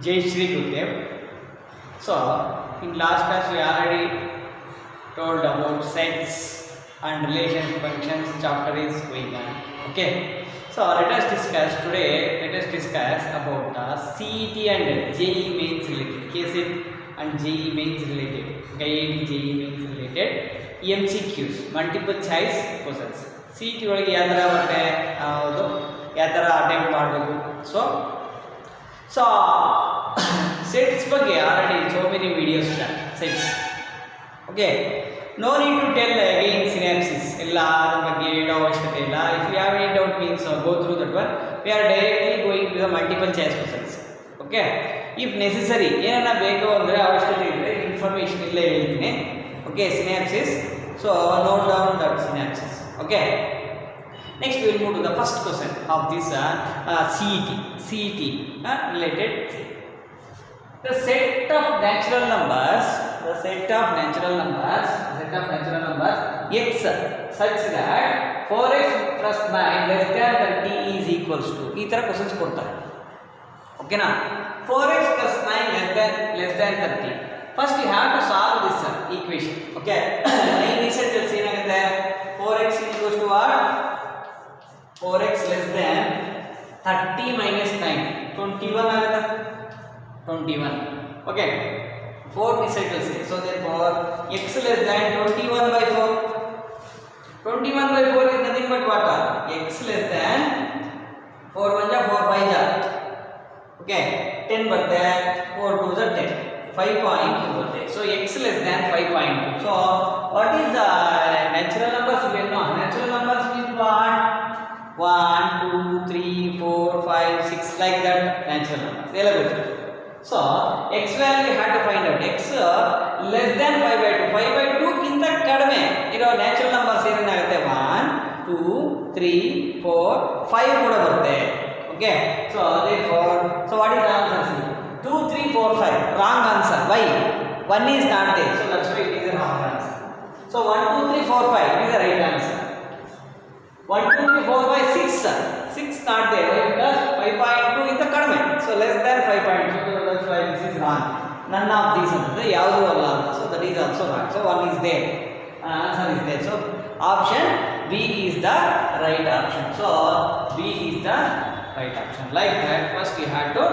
Jai Shri Gurudev. So, in last class we already told about sets and relation functions. Chapter is going on. Okay. So let us discuss today. Let us discuss about CET and JEE mains related. KCET and JEE mains related. IIT JEE mains related. MCQs, multiple choice questions. CET ಒಳಗೆ ಯಾವ ತರ ಬರುತ್ತೆ, ಹೌದು ಯಾವ ತರ attempt ಮಾಡಬೇಕು. So sets ಬಗ್ಗೆ already so many videos done. Sets. Okay. No need to tell again synapses. ಎಲ್ಲ ಅದರ ಬಗ್ಗೆ ಹೇಳೋ ಅವಶ್ಯಕತೆ ಇಲ್ಲ. If you have any doubt means go through that one. We are directly going to the multiple choice questions. Okay. If necessary ಏನನ್ನ ಬೇಕು ಅಂದ್ರೆ ಅವಶ್ಯಕತೆ ಇದ್ರೆ ಇನ್ಫಾರ್ಮೇಷನ್ ಇಲ್ಲೇ ಹೇಳ್ತೀನಿ. Okay, synapses. So note down that synapses. Okay. Next we will move to the first question of this CET related. The set of natural numbers x such that 4x plus 9 less than 30 is equals to. ಈ ತರ questions ಕೊಡ್ತಾರೆ. ಓಕೆನಾ? 4x plus 9 less than 30. First you have to solve this equation. Okay. ಈ results ಏನಾಗುತ್ತೆ? 4x equals to what? 4x less than 30 minus 9 21 ಆಗುತ್ತೆ. 21. Okay. 4 recycles here. So therefore x less than 21 by 4. 21 by 4 is nothing but what? X less than 4 1 4 5 ja. Okay. 10 ಬರುತ್ತೆ. 4 2 is 10. 5.2 ಬರುತ್ತೆ. So x less than 5.2. So what is the natural numbers? We know natural numbers means what? 1 2 3 4 5 6 like that natural numbers. ಎಲ್ಲ ಗೊತ್ತು. So x value had to find out. X less than 5/2. 5/2 ಗಿಂತ ಕಡಿಮೆ ಇರೋ natural numbers ಏನಾಗುತ್ತೆ? 1 2 3 4 5 ಕೂಡ ಬರುತ್ತೆ. Okay. So therefore so what is the answer? 2 3 4 5 wrong answer. Why? 1 is not there, so that's why it is a wrong answer. So 1 2 3 4 5 is the right answer. 1 2 3 4 5 6 not there because 5.2 is the ಕಡಿಮೆ, so less than 5.2. So that's why this is wrong. None of these ಅಂತಂದ್ರೆ ಯಾವುದು ಅಲ್ಲ ಅಂತ. So that is also wrong. So one is there, answer is there. So option B is the right option. So B is the right option. Like that, first you have to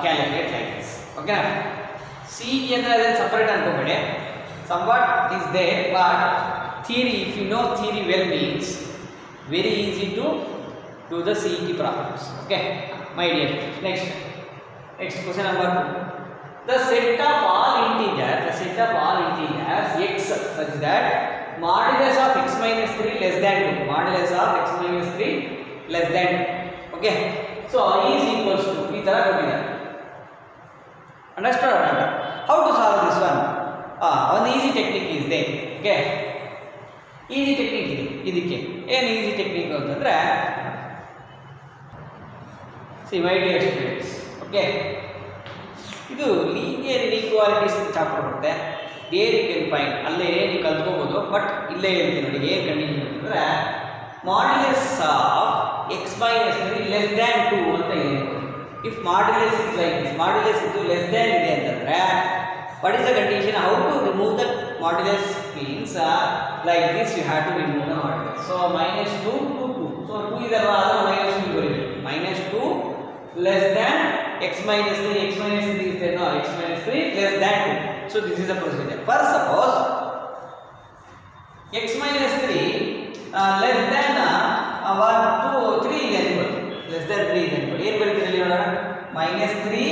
calculate like this. Okay. CET ಅಂದ್ರೆ separate ಅನ್ಕೋಬೇಡಿ. Somewhat is there, but theory, if you know theory well, means very easy to do the CET problems. Okay, my dear. Next question number 2. The set of all integers x such that modulus of x minus 3 less than 2. Modulus of x minus 3 less than 2. Okay. So is equals to ಈ ತರ ಕೊಟ್ಟಿದ್ದಾರೆ. Understood or not? How to solve this one? One easy technique is there. Okay. Easy technique ಇದೆ. ಇದಕ್ಕೆ ಏನು easy technique ಅಂತಂದರೆ, see my dear students, okay, ಇದು linear inequalities chapter ಬರುತ್ತೆ. There you can find, ಅಲ್ಲೇ ನೀವು ಕಲ್ತ್ಕೋಬೋದು. ಬಟ್ ಇಲ್ಲೇ ಹೇಳ್ತೀನಿ ನೋಡಿ ಏನು ಕಂಡೀಷನ್ ಅಂತಂದರೆ, modulus of X minus 3 less than 2 ಅಂತ ಇದೆ. If modulus is like this, modulus ಇದು ಲೆಸ್ ದ್ಯಾನ್ ಇದೆ ಅಂತಂದರೆ what is the condition? How to remove the modulus means like this you have to remove the modulus. So minus 2 to 2. So 2 is also minus 2 ಬರೀಬೇಕು. minus 2 less than x minus 3. x minus 3 is there, no, x minus 3 less than 2. So this is the procedure. First suppose x minus 3 less than 1 2 3 ಇದೆ ಅನ್ಕೊಳ್ಳಿ. less than 3 ಇದೆ ಅನ್ಕೊಳ್ಳಿ. ಏನು ಬರೀತೀರಿ ಇಲ್ಲಿ ನೋಡೋಣ? minus 3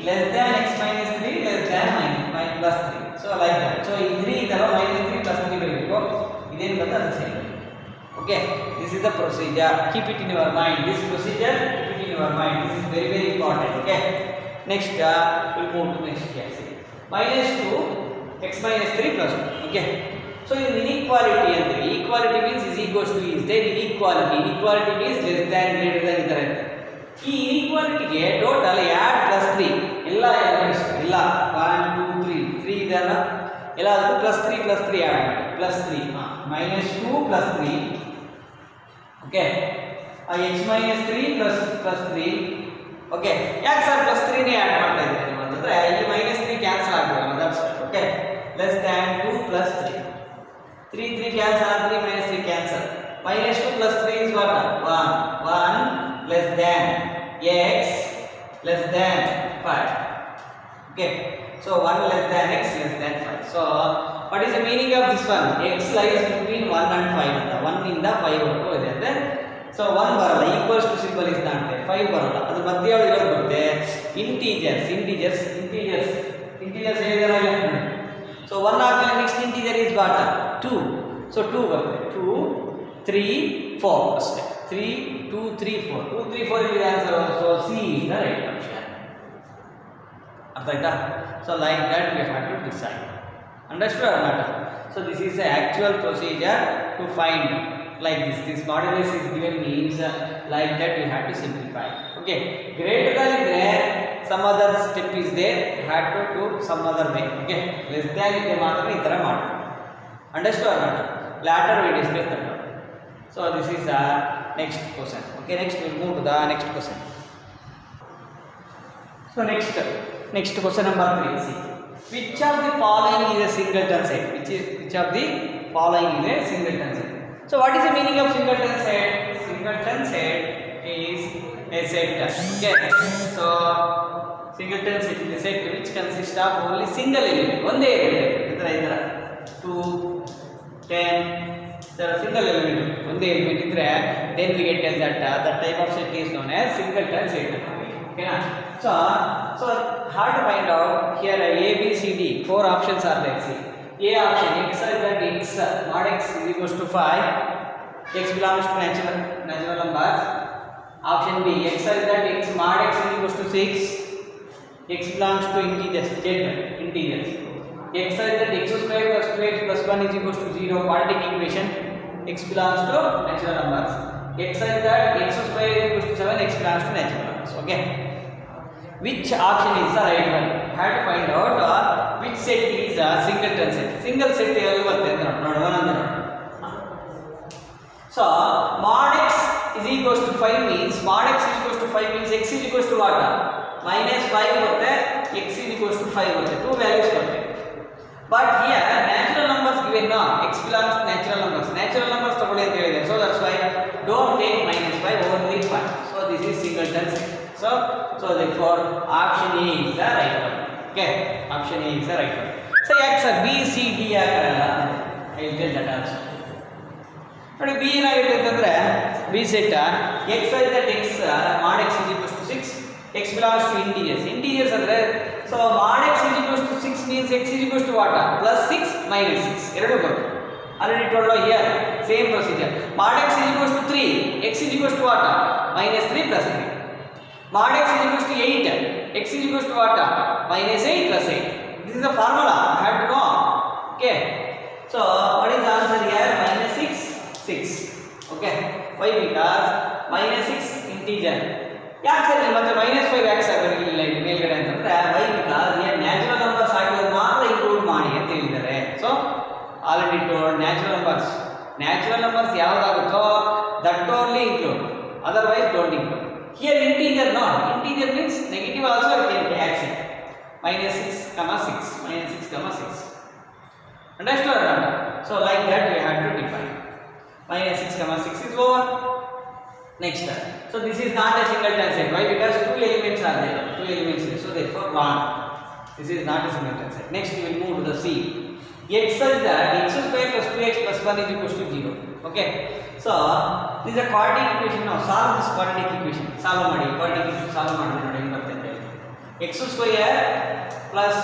less than x minus 3 less than minus plus 3. So like that. So in 3 ಇದರ minus 3 plus 3 ಬರೀಬೇಕು. ಇದೇನು ಬಂದ ಅದು same. Okay, this is the procedure. Keep it in your mind. This procedure, keep it in your mind. This is very very important. Okay. Next we'll move to next case. minus 2 x minus 3 plus 2. Okay. So in inequality ಅಂದ್ರೆ equality means is equals to is there. Inequality means less than greater than ಈ ತರ ಇರುತ್ತೆ. ಈ ಇನ್ಇಕ್ವಾಲಿಟಿಗೆ total add plus 3 ಎಲ್ಲ ಇಲ್ಲ 1 2 3 ಇದೆಲ್ಲ ಎಲ್ಲದಕ್ಕೂ plus 3 add ಮಾಡಿ. Plus 3 minus 2 plus 3. Okay. x minus 3 plus 3. Okay, ಯಾಕೆ ಸರ್ ಪ್ಲಸ್ 3 3 ನೇ ಆಡ್ ಮಾಡ್ತಾ ಇದ್ದೀನಿ ನೀವು ಅಂತಂದ್ರೆ ಈ -3 ಕ್ಯಾನ್ಸಲ್ ಆಗಬೇಕು that's okay less than 2 plus 3 3 cancel ಆದ್ರೆ -3 cancel -2 plus 3 is what 1 less than x less than 5 okay so 1 less than x less than 5 so what is the meaning of this one x lies between 1 and 5 ಅಂತ 1 ಇಂದ 5 ವರೆಗೂ ಇದೆ ಅಂದ್ರೆ so 1 ಬರಲ್ಲ equals to symbol is not there 5 ಬರಲ್ಲ ಅದು ಮಧ್ಯ ಒಳಗೆ ಬರುತ್ತೆ integers ಹೇಳಿದಾರೆ so 1 ಆದ್ಮೇಲೆ next integer is what 2 so 2 ಬರುತ್ತೆ 2 3 4 ಅಷ್ಟೇ 3 2 3 4 2 3 4 is the answer so C is the right option ಅರ್ಥ ಆಯ್ತಾ so like that we have to decide understood or not so this is the actual procedure to find like this modulus is given means like that we have to simplify okay greater than iದ್ರೆ some other step is there you have to do some other way okay less than ಇದ್ರೆ ಮಾತ್ರ ಈ ತರ ಮಾಡಿ understood or not later we discuss that so this is the next question okay next we'll move to the next question so next question number 3 see which of the following is a singleton set which of the following is a singleton set so what is the meaning of singleton set is a set okay so singleton set is a set which consists of only single element ಒಂದೇ element ಇದರ 2 10 there are single element ಒಂದೇ element ಇದ್ರೆ then we get tell that the type of set is known as singleton set okay na so how to find out here a b c d four options are there see a option x is that x mod x is equals to 5 x belongs to natural numbers option b x is that x mod x is equals to 6 x belongs to integers x is that x square plus 2x plus 1 is equals to 0 quadratic equation x belongs to natural numbers x is that x square is equals to 7 x belongs to natural numbers okay which option is the right one have to find out which set is a singleton set single set ಎಲ್ಲಿ ಬರುತ್ತೆ ಅಂತ ನೋಡೋಣ so mod x is equals to 5 means mod x is equals to 5 means x is equals to what -5 ಬರುತ್ತೆ x is equals to 5 ಬರುತ್ತೆ two values ಬರುತ್ತೆ but here natural numbers given now x belongs to natural numbers ತಗೊಳ್ಳಿ ಅಂತ ಹೇಳಿದೆ so that's why don't take -5 only 5 so this is singleton set so therefore option A is the right one okay option A is the right one so x b c d ಆಗಲ್ಲ I will tell that also ನೋಡಿ b ಏನಾಗುತ್ತೆ ಅಂತಂದ್ರೆ b set x is that x mod x is equals to 6 x belongs to integers ಅಂದ್ರೆ so mod x is equals to 6 means x is equals to what plus 6 minus 6 ಎರಡು ಬರುತ್ತೆ already told here same procedure mod x is equals to 3 x is equals to what minus 3 plus 3 mod x is equals to 8 x is equals to what minus 8 plus 8 this is the formula I have to know okay so what is the answer here minus 6 okay why because minus 6 integer ಯಾಕೆ sir ಮತ್ತೆ -5 ಯಾಕೆ sir ಬರಲಿಲ್ಲ ಇಲ್ಲಿ ಮೇಲ್ಗಡೆ ಅಂತಂದ್ರೆ why because here natural numbers ಆಗಿರೋದು ಮಾತ್ರ include ಮಾಡಿ ಅಂತ ಹೇಳಿದ್ದಾರೆ so already told natural numbers ಯಾವಾಗುತ್ತೋ that only include otherwise don't include here integer means negative also we can accept -6,6 understood or not so like that we have to define -6,6 is over next so this is not a singleton set why because two elements are there so therefore 1 this is not a singleton set next we will move to the C x is that x square plus 2x plus 1 is equals to 0 okay so this is a quadratic equation now solve this quadratic equation solve ಮಾಡಿ quadratic equation solve ಮಾಡಿದ್ರೆ ನೋಡಿ ಏನು ಬರುತ್ತೆ ಅಂತ ಹೇಳಿ x square plus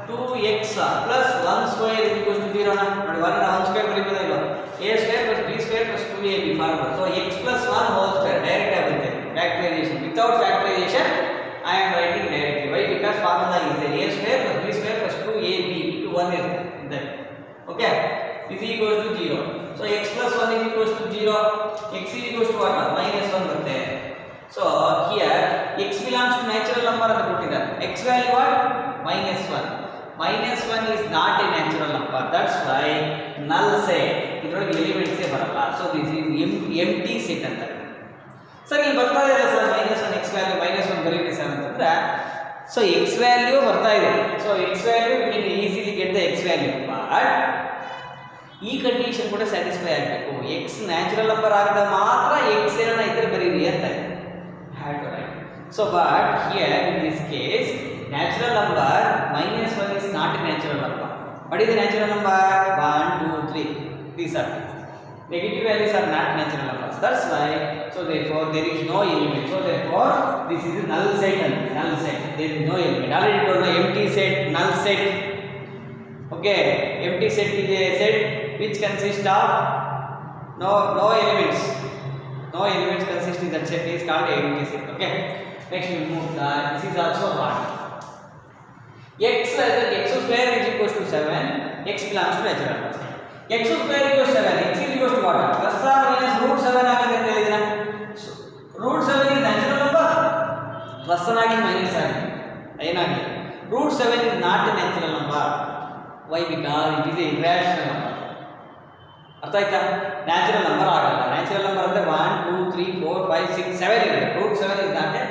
2x plus 1 square is equals to 0 ನೋಡಿ 1 square ಬರೀಬೋದಾ ಇಲ್ಲ a square plus b square plus 2ab formula so x plus 1 whole square direct ಆಗುತ್ತೆ factorization without factorization I am writing directly why because formula is there a square plus b square plus 2ab into 1 is there okay this is equals to 0 so x plus 1 is equals to 0 x is equals to what -1 ಬರುತ್ತೆ so here x belongs to natural number ಅಂತ ಕೊಟ್ಟಿದ್ದಾರೆ x value what -1 is not a natural number that's why null set ಇದರೊಳಗೆ elements ಬರಲ್ಲ so this is empty set ಅಂತಾರೆ sir ಇಲ್ಲಿ ಬರ್ತಾ ಇದೆ sir -1 x value -1 ಬರೀರಿ ಸರ್ ಅಂತಂದ್ರೆ So x value ಬರ್ತಾ ಇದೆ. So x value we can easily get the x value. But ಈ ಕಂಡೀಷನ್ ಕೂಡ ಸ್ಯಾಟಿಸ್ಫೈ ಆಗಬೇಕು. x ನ್ಯಾಚುರಲ್ ನಂಬರ್ ಆಗದ ಮಾತ್ರ x ಏನನ ಇದ್ರೆ ಬರೀರಿ ಅಂತ ಇದೆ. Have to write. So but here in this case natural number -1 is not a natural number. What is the natural number? 1, 2, 3. These are negative values are not natural numbers. That's why. So therefore there is no element. So therefore this is a null set and null set. There is no element. Already told no empty set, null set. Okay, empty set is a set which consists of no elements. No elements consist in that set is called empty set. Okay. Next we move. This is also one. X square is equals to 7. X belongs to natural numbers. X square equals 7. X is equals to what? Plus or minus root 7 ಆಗಿದೆ ಅಂತ ಹೇಳಿದ್ರೆ root 7 is natural number. Plus ಆಗಿ minus ಆಗಿ ಏನಾಗಿದೆ? Root 7 is not a natural number. Why? Because it is a irrational number. ಅರ್ಥ ಆಯ್ತಾ? Natural number ಆಗಲ್ಲ. Natural number ಅಂದ್ರೆ 1, 2, 3, 4, 5, 6, 7 ಇರುತ್ತೆ. root 7 is not a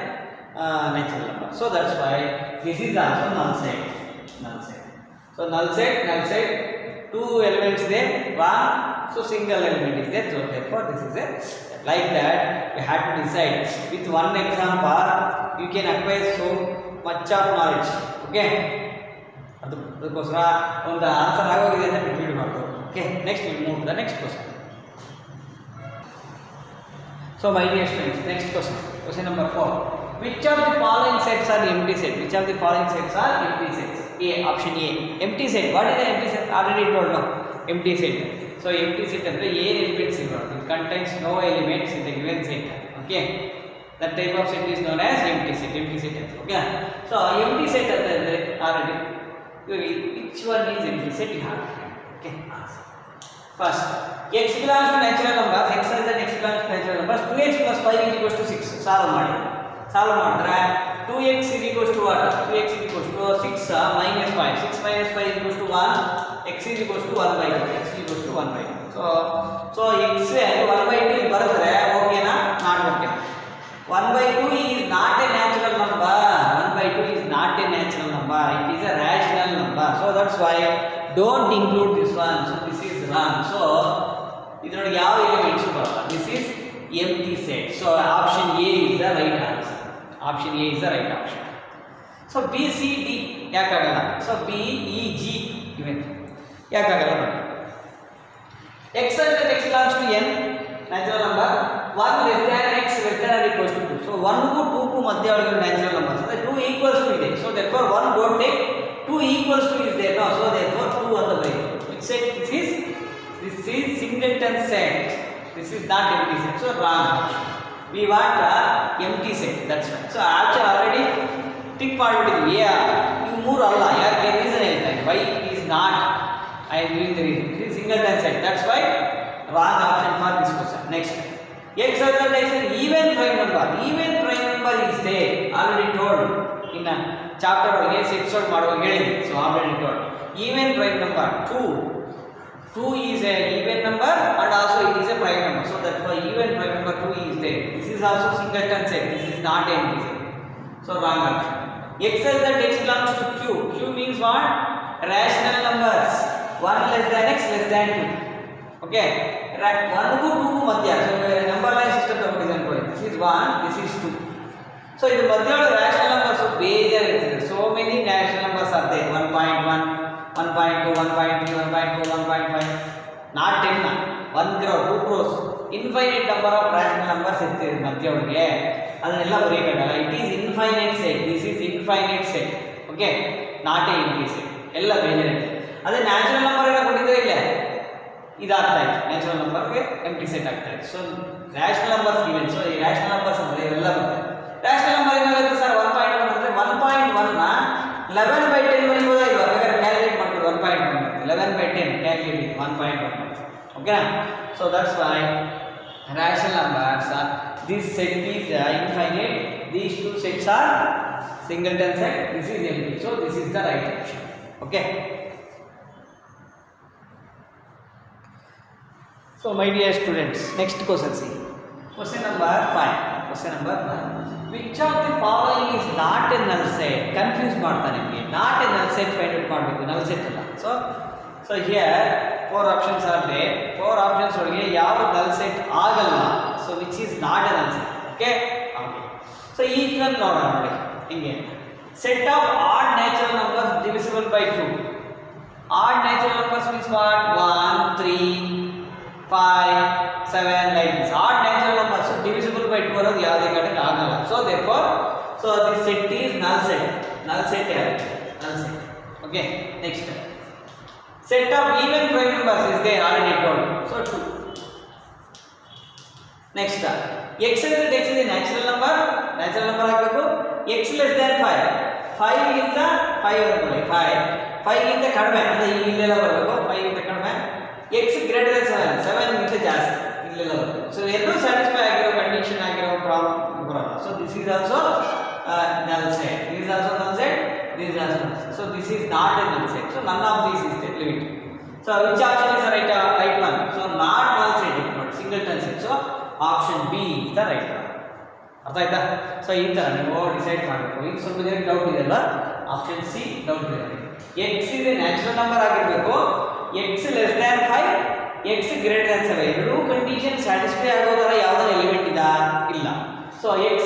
natural number. So that's why this is also null set. So null set 2 elements there, 1, so single element is there. So therefore this is a like that we have to decide. With one example you can acquire so much of knowledge. Okay, ಅದಕ್ಕೋಸ್ಕರ ಒಂದು answer ಆಗೋಗಿದೆ ಅಂತ ಬಿಟ್ಟು ಮಾಡ್ಬೋದು. Okay, next we move to the next question. So my dear students, next question number 4. Which of the following sets are empty set? Which of the following sets are empty sets? A, option A, empty set. What is the empty set? Already told no. Empty set. So empty set ಅಂದ್ರೆ ಏನು elements ಇರೋದು. It contains no elements in the given set. Okay. That type of set is known as empty set. Okay. So empty set ಅಂದ್ರೆ already which one is empty set you have. Okay. First, x belongs to natural numbers. X is the x belongs to natural numbers. 2x plus 5 is equals to 6. Solve ಮಾಡಿದ್ರೆ 2x is equals to what? 2x is equals to 6 minus 5. 6 minus 5 is equals to 1. X is equals to 1 by 2. X is equals to 1 by 2. So x value 1 by 2 ಬರೆದ್ರೆ ಓಕೆನಾ? Not okay. 1 by 2 is not a natural number. 1 by 2 is not a natural number. It is a rational number. So that's why don't include this one. So this is wrong. So ಇದರೊಳಗೆ ಯಾವ elements ಬರಲ್ಲ. This is empty set. So option A is the right answer. Option A is the right option. So B, C, D ಯಾಕಾಗಲ್ಲ? So B, E, G even ಯಾಕಾಗಲ್ಲ ನೋಡಿ. X and x belongs to n natural number. 1 less than x less than or equals to 2. So 1 ಗೂ 2 ಗೂ ಮಧ್ಯ ಒಳಗಿರೋ natural numbers. So 2 equals to ಇದೆ. So therefore 1 don't take. 2 equals to is there now. So therefore 2 ಅಂತ ಬರೀತೀವಿ. Which set this is singleton set. This is not empty set. So wrong option. We want empty set. That's right. So option already tick ಮಾಡಿಬಿಟ್ಟಿದ್ವಿ. ಇವು ಮೂರು ಅಲ್ಲ. ಯಾಕೆ reason ಹೇಳ್ತಾರೆ. Why it is not? I am giving the reason. This is singleton set. That's why wrong option for this question. Next. X other than x an even prime number. Even prime number is there. Already told in a chapter ಒಳಗೆ sets out ಮಾಡುವಾಗ ಹೇಳಿದ್ವಿ. So already told. Even prime number 2 is an even number and also it is a prime number. So that's why even prime number 2 is there. This is also singleton set. This is not empty set. So wrong option. X is that x belongs to Q. Q means what? Rational numbers. 1 less than x less than 2. Okay. 1 ಗೂ 2 ಗೂ ಮಧ್ಯ. So number line system ತಗೊಂಡಿದೆ ಅನ್ಕೊಳ್ಳಿ. This is 1. This is 2. So ಇದು ಮಧ್ಯ rational numbers ಬೇಜಾರು ಇರ್ತದೆ. So many rational numbers are there. 1.1 1.2, 1.3, 1.4, 1.5, not 10, 1 crore, 2 crores, infinite number of rational numbers ಇರ್ತೀರಿ ಮಧ್ಯ ಒಳಗೆ. ಅದನ್ನೆಲ್ಲ ಬರೀಕಾಗಲ್ಲ. It is infinite set. This is infinite set. Okay, not a empty set. ಎಲ್ಲ ಬೇಜಾರಿದೆ. ಅದೇ ನ್ಯಾಚುರಲ್ ನಂಬರ್ ಎಲ್ಲ ಕೊಟ್ಟಿದ್ರೆ ಇಲ್ಲ ಇದಾಗ್ತಾ ಇತ್ತು. ನ್ಯಾಚುರಲ್ ನಂಬರ್ಗೆ ಎಂಪ್ಟಿ ಸೆಟ್ ಆಗ್ತಾ ಇತ್ತು. So rational numbers given. So ಈ ರ್ಯಾಷನಲ್ ನಂಬರ್ಸ್ ಅಂದರೆ ಇವೆಲ್ಲ ಬರುತ್ತೆ. ರ್ಯಾಷನಲ್ ನಂಬರ್ ಏನಾಗುತ್ತೆ ಸರ್? 1.1 ಅಂದರೆ 1.1ನ 11/10 ಬರೀಬೋದಾ ಇಲ್ವಾ? ಬೇಕಾದ್ರೆ ಕ್ಯಾಲ್ಕುಲೇಟ್ ಮಾಡ್ಬೋದು. 1.1 11/10 ಕ್ಯಾಲ್ಕುಲೇಟ್ 1.1. ಓಕೆನಾ? So that's why rational numbers this set is infinite. These two sets are singleton set. This is empty. So this is the right option. Okay. So my dear students, next question see. Question number 5. Which of the following is not a a null set confuse ಮಾಡ್ತಾನೆ ನಿಮಗೆ not a null set find out ಮಾಡಬೇಕು null set ಅಲ್ಲ so here 4 options are they 4 options ಒಳಗೆ ಯಾವ null set ಆಗಲ್ಲ so which is not a null set okay so ಈ ತರ ನೋಡೋಣ ನೋಡಿ ಹಿಂಗೆ set of odd natural numbers divisible by 2 odd natural numbers means what 1 3 5 7 like this odd natural numbers divisible by 2 ಅನ್ನೋದು ಯಾವುದೇ ಕಾರಣಕ್ಕೆ ಆಗಲ್ಲ so therefore this set is null set okay next set of even prime numbers is there already told so 2 next x is natural number ಆಗಬೇಕು x less than 5 ಗಿಂತ 5 ಅನ್ಕೊಳ್ಳಿ 5 ಗಿಂತ ಕಡಿಮೆ ಅಂದ್ರೆ ಇಲ್ಲೆಲ್ಲ ಬರಬೇಕು 5 ಗಿಂತ ಕಡಿಮೆ x greater than 7 ಗಿಂತ ಜಾಸ್ತಿ ಇಲ್ಲೆಲ್ಲ ಬರಬೇಕು ಸೊ ಎರಡೂ ಸ್ಯಾಟಿಸ್ಫೈ ಆಗಿರೋ ಕಂಡೀಷನ್ ಆಗಿರೋ ಪ್ರಾಬ್ಲಮ್ ಬರಲ್ಲ so this is also null set this is also null set this is also null set so this is not a null set so none of these is the limit so which option is the right one so not null set but singleton set so option B is the right one ಅರ್ಥ ಆಯ್ತಾ so ಈ ತರ ನೀವು decide ಮಾಡಬೇಕು ಈಗ ಸ್ವಲ್ಪ ಜನಕ್ಕೆ doubt ಇದೆಲ್ಲ ಆಪ್ಷನ್ ಸಿ ಡೌಟ್ ಇದೆ x is a natural number ಆಗಿರಬೇಕು x less than 5 x greater than 7 ಎರಡೂ ಕಂಡೀಷನ್ ಸ್ಯಾಟಿಸ್ಫೈ ಆಗೋ ತರ ಯಾವುದೋ ಎಲಿಮೆಂಟ್ ಇಲ್ಲ ಸೊ x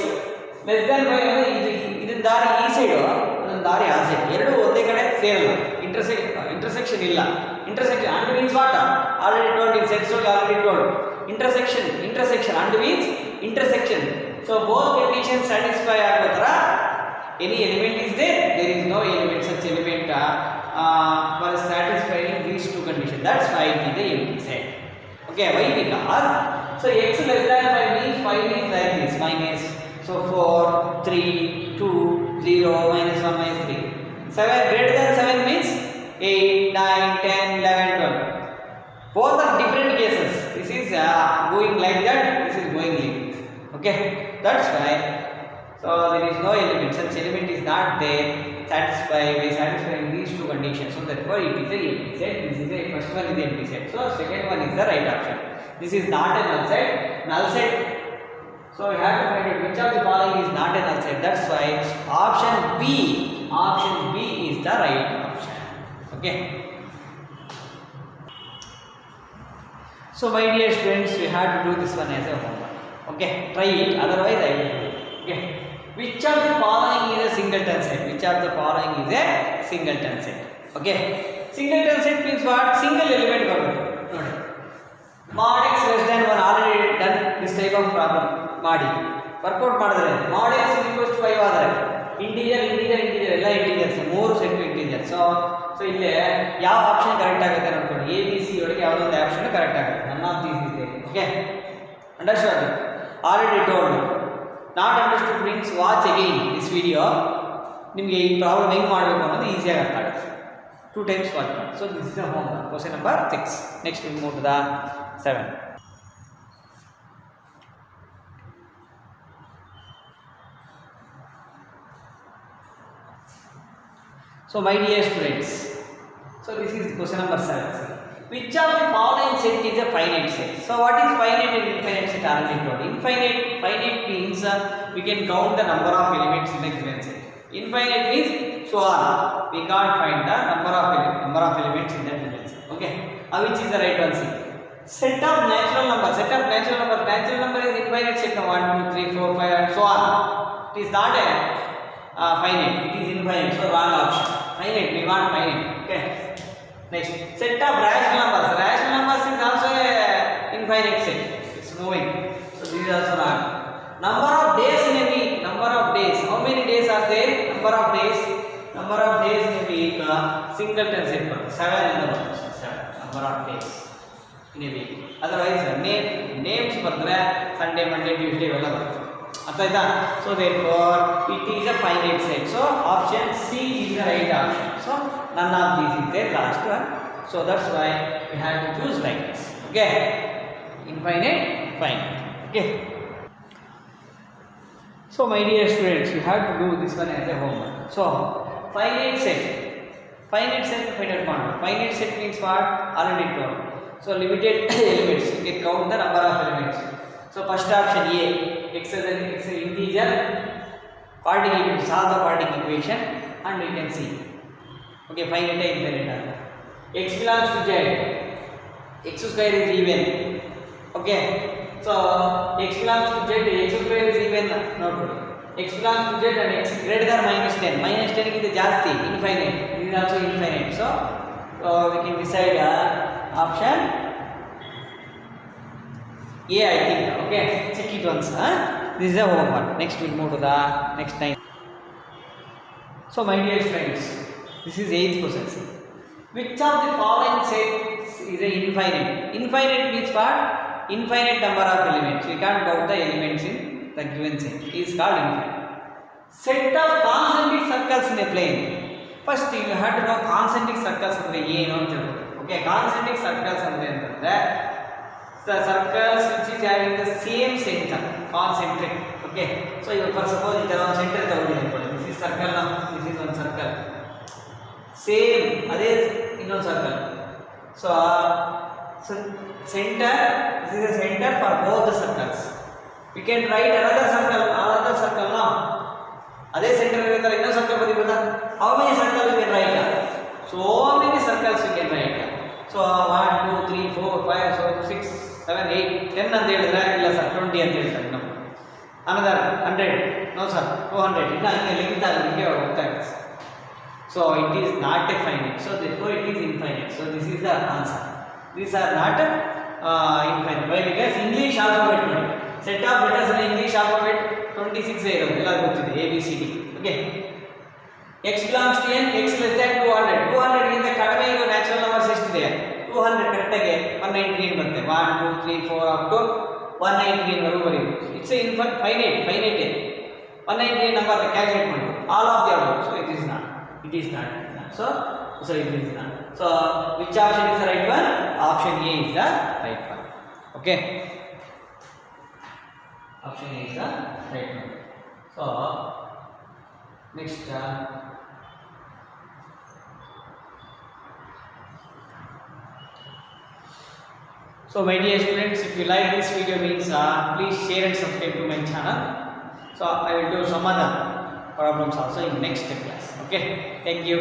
less than 5 ಅಂದ್ರೆ ಇದನ್ನ ದಾರಿ ಈ ಸೈಡ್ ಅದನ್ನ ದಾರಿ ಆ ಸೈಡ್ ಎರಡು ಒಂದೇ ಕಡೆ ಸೇರಲ್ಲ ಇಂಟರ್ಸೆಕ್ಷನ್ ಇಲ್ಲ intersection and means what already told in sets already told intersection and means intersection so both conditions satisfy ಆಗೋ ತರ any element is there is no element such element for satisfying these two conditions that's why it is the empty set okay why because so x less than 5 means 5 is like this minus so 4 3 2 0 minus 1 minus 3 7 greater than 7 means 8 9 10 11 12 both are different cases this is going like that this is going like this okay that's why so there is no element such element is not there satisfying these two conditions so therefore it is a empty set this is a first one is the empty set so second one is the right option this is not a null set so we have to find out which of the following is not a null set that's why option B is the right option okay so my dear students we have to do this one as a homework okay try it otherwise I will do it okay which of the following is a singleton set okay singleton set means what single element barabeku nodi mod x less than 1 already done this type of problem ಮಾಡಿ workout ಮಾಡಿದ್ರೆ mod x equals to 5 ಆದರೆ integer ಎಲ್ಲ integers ಮೂರು set integer so ಇಲ್ಲಿ ಯಾವ option correct ಆಗುತ್ತೆ ನೋಡ್ಕೊಳ್ಳಿ A B C ಒಳಗೆ ಯಾವುದೋ ಒಂದು ಆಪ್ಷನ್ ಕರೆಕ್ಟ್ ಆಗುತ್ತೆ ನನ್ ಆಫ್ ದೀಸ್ ಇದೆ okay understand already told not understood means watch again this video ನಿಮಗೆ ಈ ಪ್ರಾಬ್ಲಮ್ ಹೆಂಗೆ ಮಾಡಬೇಕು ಅನ್ನೋದು ಈಸಿಯಾಗಿ ಅರ್ಥ ಆಗುತ್ತೆ 2 times ವಾಚ್ ಮಾಡಿ so this is the home work question number 6 next we move to the 7 so my dear students so this is question number 7 which of the following set is a finite set so what is finite and infinite set already told finite means we can count the number of elements in a given set infinite means so on we can't find the number of elements in that given set okay which is the right one see set of natural number natural number is infinite set 1 2 3 4 5 and so on it is not a finite it is infinite so wrong option finite we want finite okay next set of rational numbers is also a infinite set it's moving so this is also wrong number of days in a week how many days are there number of days in a week singleton set 7 in the number of days in a week otherwise names bardre Sunday Monday Tuesday ಎಲ್ಲ ಬರುತ್ತೆ ಅರ್ಥ ಆಯ್ತಾ so therefore it is a finite set so option C is the right option so none of these is there last one so that's why we have to choose like this okay infinite finite okay so my dear students you have to do this one as a homework so finite set find out finite set means what already told so limited elements you can count the number of elements so first option A x is an integer particle, solve the particle equation and you can see. Okay, finite, infinite. X belongs to Z. X square is even. Okay, so x belongs to Z, x square is even. Not good. X belongs to Z and x greater than minus 10. Minus 10 is just infinite. This is also infinite. So we can decide option A, I think. Okay, check it once. This is the homework. Next we'll move to the next time. So my dear friends, this is 8th question. Which of the following sets is a infinite? Infinite means what? Infinite number of elements. We can't count the elements in the given set. It is called infinite. Set of concentric circles in a plane. First you have to know concentric circles ಅಂದ್ರೆ ಏನು ಅಂತ ಹೇಳ್ಬೇಕು. Okay, concentric circles ಅಂದ್ರೆ ಅಂತಂದ್ರೆ the circles which is having the same center, concentric. Okay, so you for suppose it is one center ತಗೊಂಡಿದ್ದೀವಿ. This is circle now. This is one circle. Same ಅದೇ ಇನ್ನೊಂದು circle. So center, this is a center for both the circles. We can write another circle now. ಅದೇ centre ಇರುತ್ತಲ್ಲ ಇನ್ನೊಂದು circle ಬರೀಬೋದಾ? How many circles we can write? So many circles we can write. So 1 2 3 4 5 6 7 8 10 ಅಂತ ಹೇಳಿದ್ರೆ ಇಲ್ಲ sir 20 ಅಂತ ಹೇಳ್ತಾರೆ ನಾವು. Another 100, no sir 200. ಇನ್ನ ಹಂಗೆ ಲಿಮಿಟ್ ಆಗಿ ಹೋಗ್ತಾ ಇದೆ. So it is not a finite. So therefore it is infinite. So this is the answer. These are not infinite. Why? Because English alphabet ನೋಡಿ. Set of letters in English alphabet 26 ಇರೋದು ಎಲ್ಲ ಗೊತ್ತಿದೆ A B C D. Okay. X belongs to n, x less than 200. 200 ಗಿಂತ ಕಡಿಮೆ ಇರೋ natural numbers ಎಷ್ಟಿದೆ? 200 correct ಆಗಿ 199 ಬರುತ್ತೆ. 1 2 3 4 up to 199 ವರೆಗೂ ಬರೀಬಹುದು. It's a finite 199 number calculate ಮಾಡಿ. All of the above. So it is not. So it is not. So which option is the right one? Option A is the right one. Okay. Option A is the right one. So next so my dear students, if you like this video means please share and subscribe to my channel. So I will do some other problems also in next class. Okay, thank you.